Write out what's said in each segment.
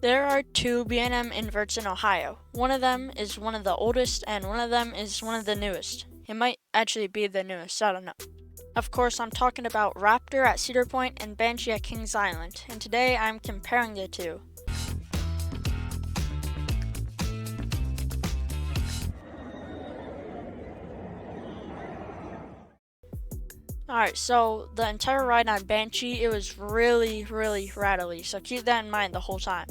There are two B&M inverts in Ohio. One of them is one of the oldest and one of them is one of the newest. It might actually be the newest, I don't know. Of course, I'm talking about Raptor at Cedar Point and Banshee at Kings Island, and today I'm comparing the two. Alright, so the entire ride on Banshee, it was really rattly, so keep that in mind the whole time.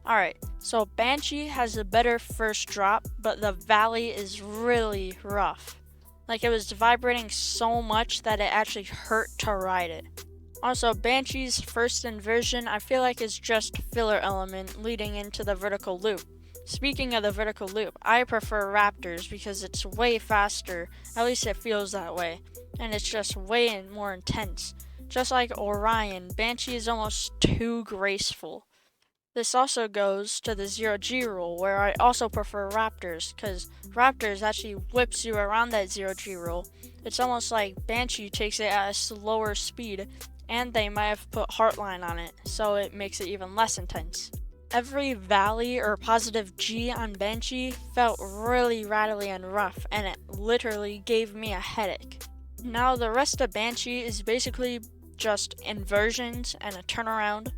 Alright, so Banshee has a better first drop, but the valley is really rough. Like, it was vibrating so much that it actually hurt to ride it. Also, Banshee's first inversion I feel like is just filler element leading into the vertical loop. Speaking of the vertical loop, I prefer Raptors because it's way faster, at least it feels that way, and it's just way more intense. Just like Orion, Banshee is almost too graceful. This also goes to the 0G rule, where I also prefer Raptors, because Raptors actually whips you around that 0G rule. It's almost like Banshee takes it at a slower speed, and they might have put Heartline on it, so it makes it even less intense. Every valley or positive G on Banshee felt really rattly and rough, and it literally gave me a headache. Now the rest of Banshee is basically just inversions and a turnaround.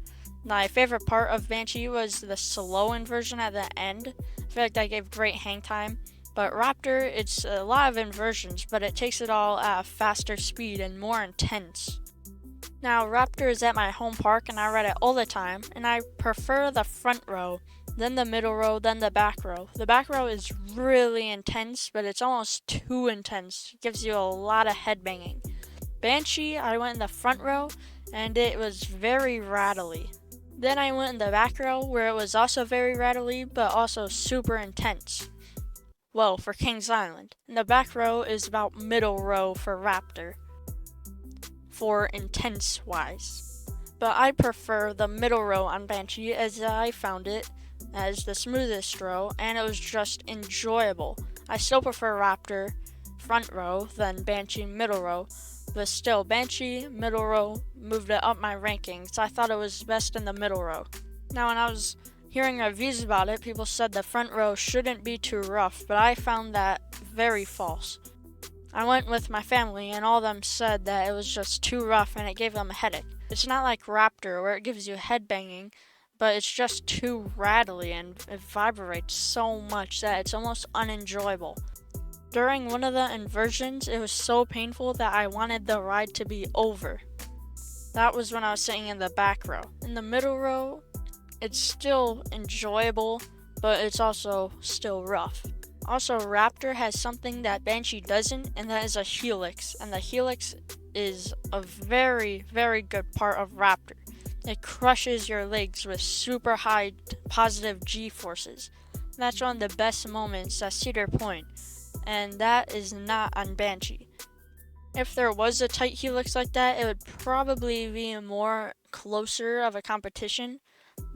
My favorite part of Banshee was the slow inversion at the end. I feel like that gave great hang time. But Raptor, it's a lot of inversions, but it takes it all at a faster speed and more intense. Now, Raptor is at my home park and I ride it all the time, and I prefer the front row, then the middle row, then the back row. The back row is really intense, but it's almost too intense. It gives you a lot of headbanging. Banshee, I went in the front row, and it was very rattly. Then I went in the back row, where it was also very rattly, but also super intense. Well, for Kings Island. And the back row is about middle row for Raptor, for intense wise. But I prefer the middle row on Banshee, as I found it as the smoothest row, and it was just enjoyable. I still prefer Raptor front row than Banshee middle row, but still, Banshee middle row moved it up my rankings. I thought it was best in the middle row. Now, when I was hearing reviews about it, people said the front row shouldn't be too rough, but I found that very false. I went with my family, and all of them said that it was just too rough and it gave them a headache. It's not like Raptor, where it gives you headbanging, but it's just too rattly and it vibrates so much that it's almost unenjoyable. During one of the inversions, it was so painful that I wanted the ride to be over. That was when I was sitting in the back row. In the middle row, it's still enjoyable, but it's also still rough. Also, Raptor has something that Banshee doesn't, and that is a helix. And the helix is a very good part of Raptor. It crushes your legs with super high positive G forces. That's one of the best moments at Cedar Point, and that is not on Banshee. If there was a tight helix like that, it would probably be more closer of a competition,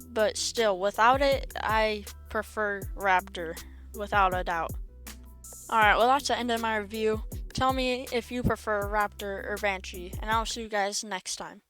but still, without it, I prefer Raptor, without a doubt. Alright, well, that's the end of my review. Tell me if you prefer Raptor or Banshee, and I'll see you guys next time.